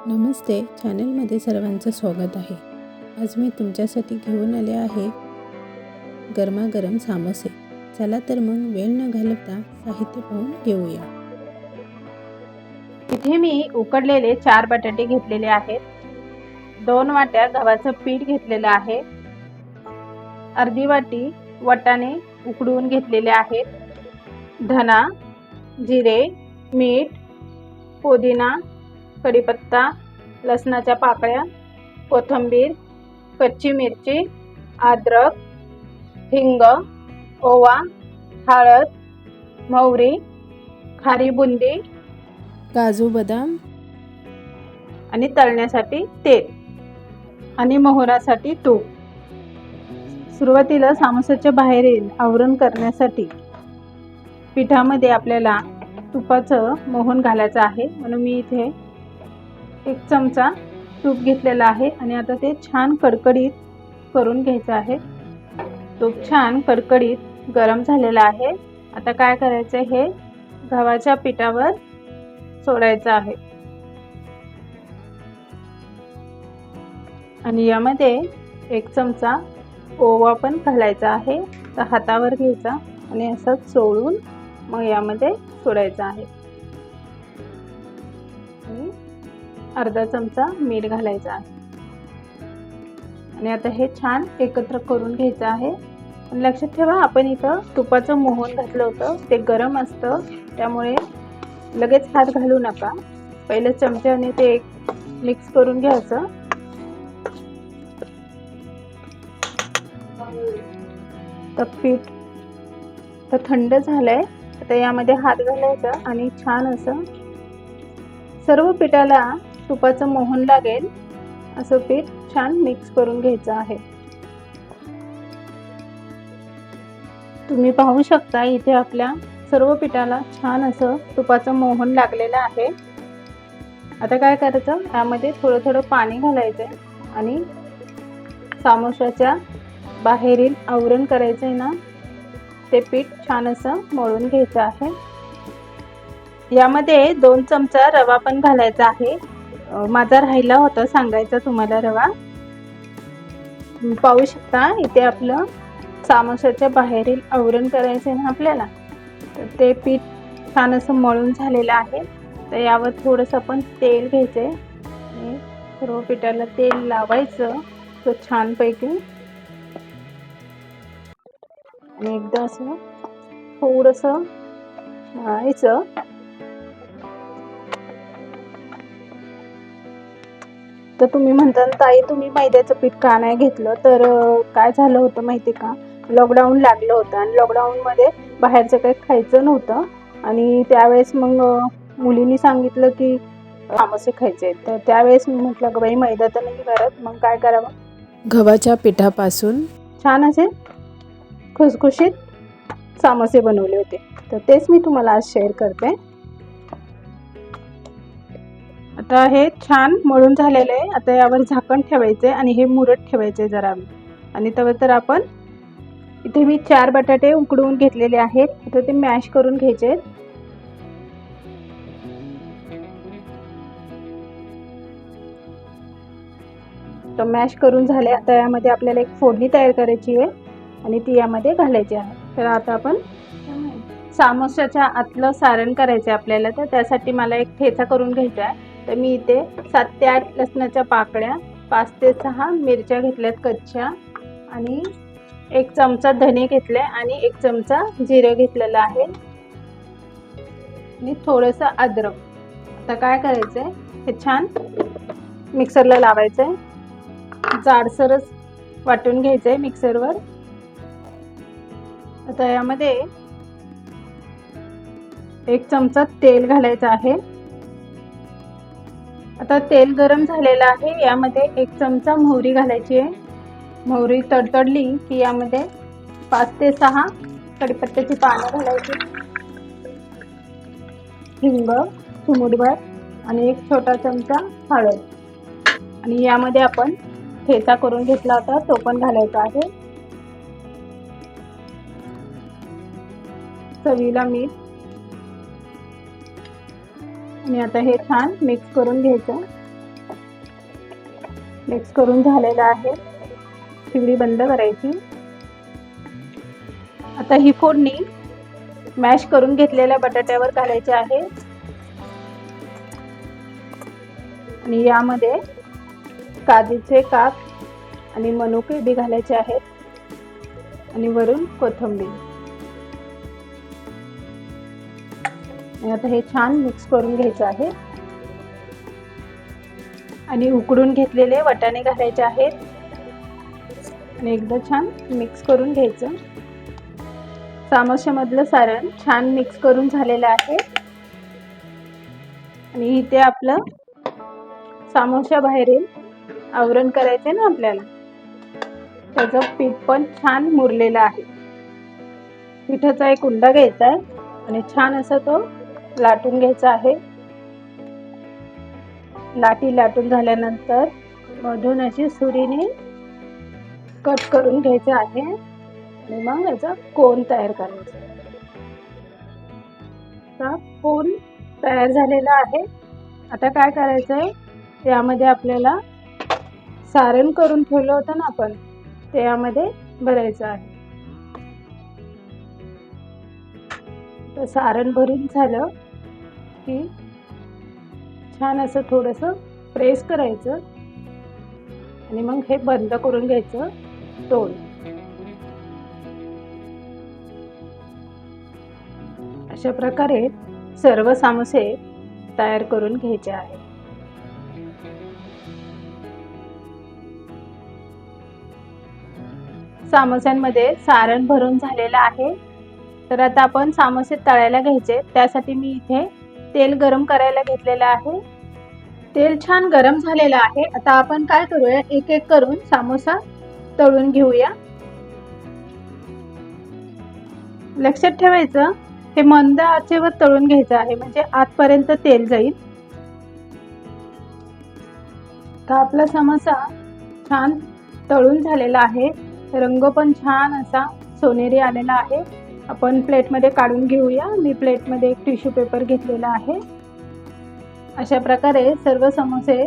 नमस्ते, चॅनलमध्ये सर्वांचं स्वागत आहे. आज मी तुमच्यासाठी घेऊन आले आहे गरमागरम समोसे. चला तर मग वेळ न घालवता साहित्य पाहून घेऊया. इथे मी उकडलेले 4 बटाटे घेतलेले आहेत. 2 वाट्या गव्हाचं पीठ घेतलेलं आहे. अर्धी वाटी वाटाणे उकडवून घेतलेले आहेत. धना, जिरे, मीठ, पुदिना, कढीपत्ता, लसणाच्या पाकळ्या, कोथिंबीर, कच्ची मिरची, अद्रक, हिंग, ओवा, हळद, मोहरी, खारी बुंदी, काजू बदाम आणि तळण्यासाठी तेल आणि मोहरासाठी तूप. सुरुवातीला समोसाच्या बाहेरील आवरण करण्यासाठी पिठामध्ये आपल्याला तुपाचं मोहन घालायचं आहे. म्हणून मी इथे 1 चमचा तूप घेतलेला आहे आणि आता ते छान कडकडीत करून घ्यायचं आहे. तूप छान कडकडीत गरम झालेला आहे. आता काय करायचं, हे गव्हाच्या पिठावर सोडायचं आहे आणि यामध्ये 1 चमचा ओवा पण घालायचा आहे. तर हातावर घ्यायचा आणि असं चोळून मग यामध्ये सोडायचं आहे आणि अर्धा चमचा मीठ घालायचा आहे आणि आता हे छान एकत्र करून घ्यायचं आहे. पण लक्षात ठेवा, आपण इथं तुपाचं मोहन घातलं होतं, ते गरम असतं, त्यामुळे लगेच हात घालू नका. पहिले चमच्याने ते मिक्स करून घ्यायचं. तर पीठ तर थंड झालंय. आता यामध्ये हात घालायचा आणि छान असं सर्व पिठाला तुपाचं मोहन लागेल असं पीठ छान मिक्स करून घ्यायचं आहे. तुम्ही पाहू शकता इथे आपल्या सर्व पिठाला छान असं तुपाचं मोहन लागलेलं आहे. आता काय करायचं, यामध्ये थोडं थोडं पाणी घालायचं आणि समोसाच्या बाहेरील आवरण करायचं आहे ना, ते पीठ छान असं मळून घ्यायचं आहे. यामध्ये 2 चमचा रवा पण घालायचा आहे. माझा राहिला होता सांगायचा तुम्हाला रवा. पाहू शकता इथे आपलं समोसाच्या बाहेरील आवरण करायचं आहे ना आपल्याला, तर ते पीठ छान असं मळून झालेलं आहे. तर यावर थोडंसं आपण तेल घ्यायचं आणि सर्व पिठाला तेल लावायचं तो छानपैकी आणि एकदा असं थोडंसं मळायचं. तर तुम्ही म्हणता, ताई तुम्ही मैद्याचं पीठ का नाही घेतलं? तर काय झालं होतं माहिती का, लॉकडाऊन लागलं होतं आणि लॉकडाऊनमध्ये बाहेरचं काही खायचं नव्हतं आणि त्यावेळेस मग मुलींनी सांगितलं की समोसे खायचे. तर त्यावेळेस मी म्हटलं की बाई मैदा तर नाही करत, मग काय करावं. गव्हाच्या पिठापासून छान असे खुसखुशीत समोसे बनवले होते, तर तेच मी तुम्हाला आज शेअर करते. आता हे छान मळून झालेलं आहे. आता यावर झाकण ठेवायचे आणि हे मुरत ठेवायचे जरा. आणि तर आपण इथे मी 4 बटाटे उकडवून घेतलेले आहेत. आता ते मॅश करून घ्यायचे. तर मॅश करून झाले. आता यामध्ये आपल्याला एक फोडणी तयार करायची आहे आणि ती यामध्ये घालायची आहे. तर आता आपण समोसाच्या आतलं सारण करायचं आहे आपल्याला. तर त्यासाठी मला एक ठेचा करून घ्यायचा आहे. तर मी इथे 7 ते 8 लसणाच्या पाकळ्या, 5 ते 6 मिरच्या घेतल्यात कच्च्या आणि 1 चमचा धने घेतले आणि 1 चमचा जिरे घेतलेलं आहे आणि थोडंसं अद्रक. आता काय करायचं आहे, हे छान मिक्सरला लावायचं आहे. जाडसरच वाटून घ्यायचं आहे मिक्सरवर. आता यामध्ये 1 चमचा तेल घालायचं आहे. आता तेल गरम झालेलं आहे. यामध्ये 1 चमचा मोहरी घालायची आहे. मोहरी तडतडली की यामध्ये 5 ते 6 कढीपत्त्याची पानं घालायची, हिंग चिमूटभर आणि 1 छोटा चमचा हळद आणि यामध्ये आपण ठेचा करून घेतला होता तो पण घालायचा आहे. चवीला मीठ आणि आता हे छान मिक्स करून घ्यायचं. मिक्स करून झालेलं आहे. शिगडी बंद करायची. आता ही फोडणी मॅश करून घेतलेल्या बटाट्यावर घालायची आहे आणि यामध्ये काजूचे काप आणि मनुके बी घालायचे आहेत आणि वरून कोथिंबीर. आणि आता हे छान मिक्स करून घ्यायचं आहे आणि उकडून घेतलेले वाटाणे घालायचे आहेत आणि एकदा छान मिक्स करून घ्यायचं. सामोशामधलं सारण छान मिक्स करून झालेलं आहे आणि इथे आपलं सामोशा बाहेरील आवरण करायचे ना आपल्याला, त्याचं पीठ पण छान मुरलेलं आहे. पिठाचा एक उंडा घ्यायचा आहे आणि छान असा तो लाटून घ्यायचा आहे. लाटी लाटून झाल्यानंतर मधून अशी सुरीने कट करून घ्यायचं आहे आणि मग याचा कोन तयार करायचा. आता कोन तयार झालेला आहे. आता काय करायचं आहे, त्यामध्ये आपल्याला सारण करून ठेवलं होतं ना आपण, ते यामध्ये भरायचं आहे. तर सारण भरून झालं की छान असं थोडंसं प्रेस करायचं आणि मग हे बंद करून घ्यायचं तोंड. अशा प्रकारे सर्व सामोसे तयार करून घ्यायचे आहेत. सामोस्यांमध्ये सारण भरून झालेलं आहे. तर आता आपण सामोसे तळायला घ्यायचे. त्यासाठी मी इथे तेल गरम करायला घेतलेलं आहे. तेल छान गरम झालेलं आहे. आता आपण काय करूया, एक एक करून सामोसा तळून घेऊया. लक्षात ठेवायचं, हे मंद आचेवर तळून घ्यायचं आहे, म्हणजे आतपर्यंत तेल जाईल. तर आपला समोसा छान तळून झालेला आहे. रंग पण छान असा सोनेरी आलेला आहे. आपण प्लेटमध्ये काढून घेऊया. मी प्लेटमध्ये एक टिश्यू पेपर घेतलेला आहे. अशा प्रकारे सर्व समोसे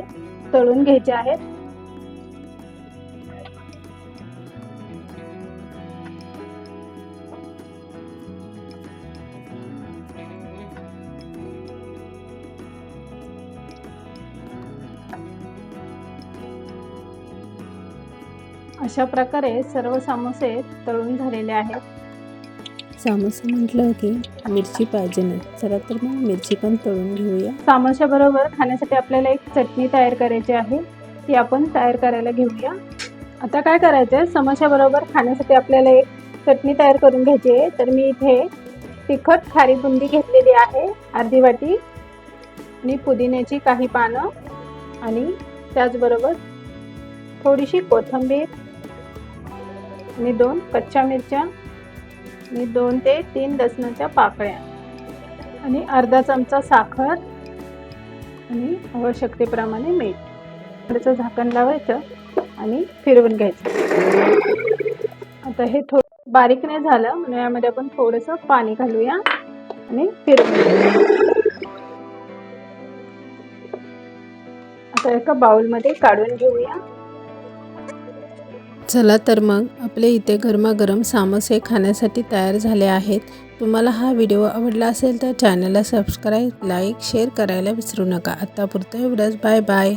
तळून घ्यायचे आहेत. अशा प्रकारे सर्व समोसे तळून झालेले आहेत. सामोसा म्हटलं की मिरची पाहिजे नाही. चला तर मग मिरची पण तळून घेऊया. सामोसा बरोबर खाण्यासाठी आपल्याला एक चटणी तयार करायची आहे, ती आपण तयार करायला घेऊया. आता काय करायचं आहे, समोसा बरोबर खाण्यासाठी आपल्याला एक चटणी तयार करून घ्यायची आहे. तर मी इथे तिखट खारी बुंदी घेतलेली आहे अर्धी वाटी आणि पुदिन्याची काही पानं आणि त्याचबरोबर थोडीशी कोथिंबीर आणि 2 कच्च्या मिरच्या आणि 2 ते 3 लसणाच्या पाकळ्या आणि अर्धा चमचा साखर आणि आवश्यकतेप्रमाणे मीठ. थोडंसं झाकण लावायचं आणि फिरवून घ्यायचं. आता हे थोडं बारीक नाही झालं म्हणून यामध्ये आपण थोडंसं पाणी घालूया आणि फिरवून घ्यायचं. आता एका बाउलमध्ये काढून घेऊया. चला तर मग आपले इथे गरमागरम सामोसे खाण्यासाठी तयार झाले आहेत. तुम्हाला हा व्हिडिओ आवडला असेल तर चॅनलला सबस्क्राईब, लाईक, शेअर करायला विसरू नका. आतापुरतं एवढंच. Bye bye.